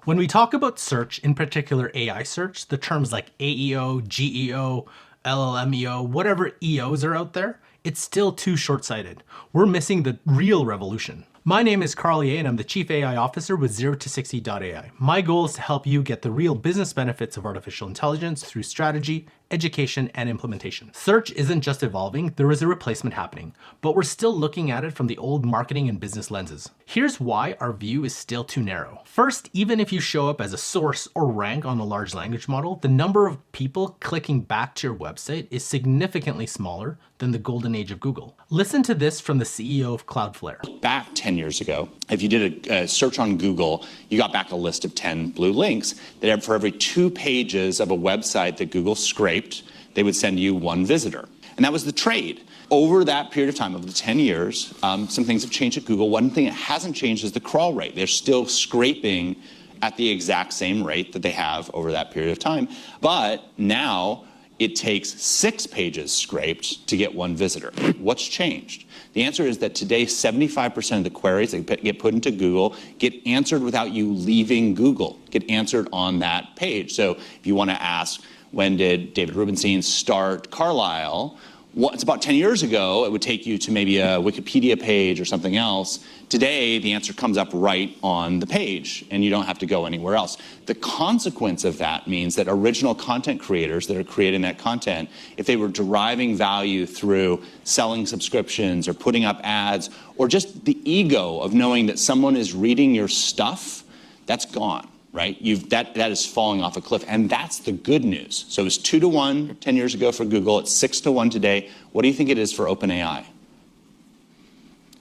When we talk about search, in particular AI search, the terms like AEO, GEO, LLMEO, whatever EOs are out there, it's still too short-sighted. We're missing the real revolution. My name is Carl Ye, and I'm the Chief AI Officer with 0to60.ai. My goal is to help you get the real business benefits of artificial intelligence through strategy, education, and implementation. Search isn't just evolving, there is a replacement happening, but we're still looking at it from the old marketing and business lenses. Here's why our view is still too narrow. First, even if you show up as a source or rank on a large language model, the number of people clicking back to your website is significantly smaller than the golden age of Google. Listen to this from the CEO of Cloudflare. Back 10 years ago, if you did a search on Google, you got back a list of 10 blue links that for every 2 pages of a website that Google scraped, they would send you 1 visitor. And that was the trade. Over that period of time, over the 10 years, some things have changed at Google. One thing that hasn't changed is the crawl rate. They're still scraping at the exact same rate that they have over that period of time. But now it takes 6 pages scraped to get 1 visitor. What's changed? The answer is that today, 75% of the queries that get put into Google get answered without you leaving Google, get answered on that page. So if you want to ask, when did David Rubenstein start Carlisle? Well, it's about 10 years ago, it would take you to maybe a Wikipedia page or something else. Today, the answer comes up right on the page, and you don't have to go anywhere else. The consequence of that means that original content creators that are creating that content, if they were deriving value through selling subscriptions or putting up ads, or just the ego of knowing that someone is reading your stuff, that's gone. Right? That is falling off a cliff, and that's the good news. So it was 2 to 1 10 years ago for Google. It's 6 to 1 today. What do you think it is for OpenAI?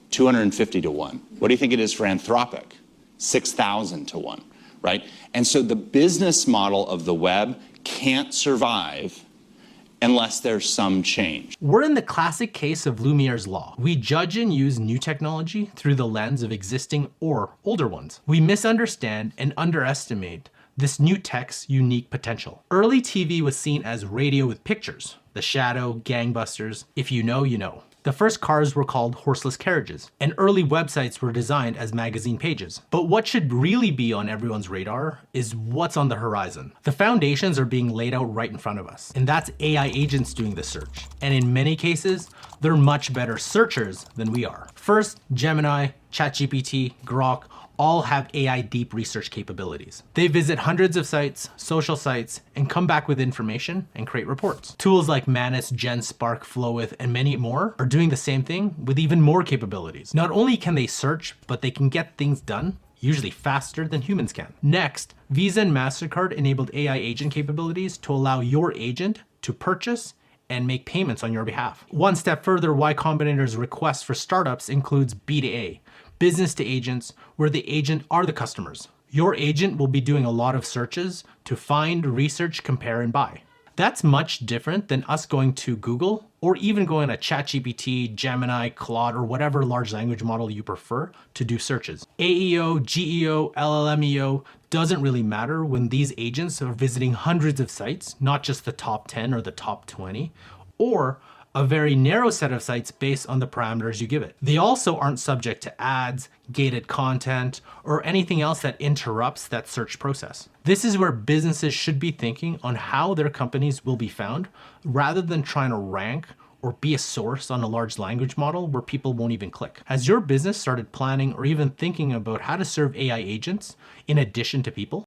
250 to 1. What do you think it is for Anthropic? 6,000 to 1. Right? And so the business model of the web can't survive unless there's some change. We're in the classic case of Lumiere's law. We judge and use new technology through the lens of existing or older ones. We misunderstand and underestimate this new tech's unique potential. Early TV was seen as radio with pictures. The Shadow, Gangbusters, if you know, you know. The first cars were called horseless carriages, and early websites were designed as magazine pages. But what should really be on everyone's radar is what's on the horizon. The foundations are being laid out right in front of us, and that's AI agents doing the search. And in many cases, they're much better searchers than we are. First, Gemini, ChatGPT, Grok, all have AI deep research capabilities. They visit hundreds of sites, social sites, and come back with information and create reports. Tools like Manus, GenSpark, Flowith, and many more are doing the same thing with even more capabilities. Not only can they search, but they can get things done usually faster than humans can. Next, Visa and MasterCard enabled AI agent capabilities to allow your agent to purchase and make payments on your behalf. One step further, Y Combinator's request for startups includes B2A, business to agents, where the agent are the customers. Your agent will be doing a lot of searches to find, research, compare, and buy. That's much different than us going to Google or even going to ChatGPT, Gemini, Claude, or whatever large language model you prefer to do searches. AEO, GEO, LLMEO doesn't really matter when these agents are visiting hundreds of sites, not just the top 10 or the top 20, or a very narrow set of sites based on the parameters you give it. They also aren't subject to ads, gated content, or anything else that interrupts that search process. This is where businesses should be thinking on how their companies will be found, rather than trying to rank or be a source on a large language model where people won't even click. Has your business started planning or even thinking about how to serve AI agents in addition to people?